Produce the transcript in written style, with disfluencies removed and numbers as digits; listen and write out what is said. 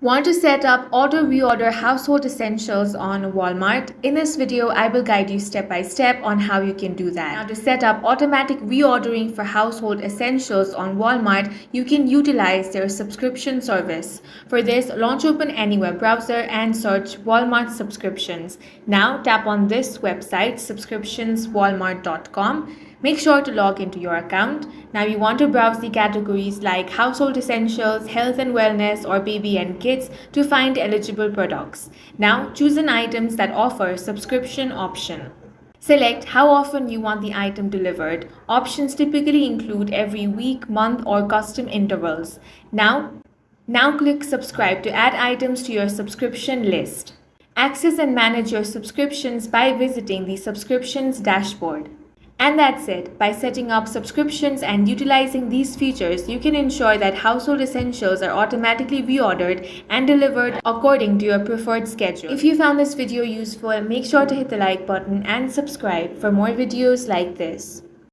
Want to set up auto-reorder household essentials on Walmart? In this video, I will guide you step by step on how you can do that. Now, to set up automatic reordering for household essentials on Walmart, you can utilize their subscription service. For this, launch open any web browser and search Walmart subscriptions. Now, tap on this website, subscriptionswalmart.com. Make sure to log into your account. Now you want to browse the categories like household essentials, health and wellness, or baby and kids to find eligible products. Now choose an items that offer subscription option. Select how often you want the item delivered. Options typically include every week, month, or custom intervals. Now click subscribe to add items to your subscription list. Access and manage your subscriptions by visiting the subscriptions dashboard. And that's it. By setting up subscriptions and utilizing these features, you can ensure that household essentials are automatically reordered and delivered according to your preferred schedule. If you found this video useful, make sure to hit the like button and subscribe for more videos like this.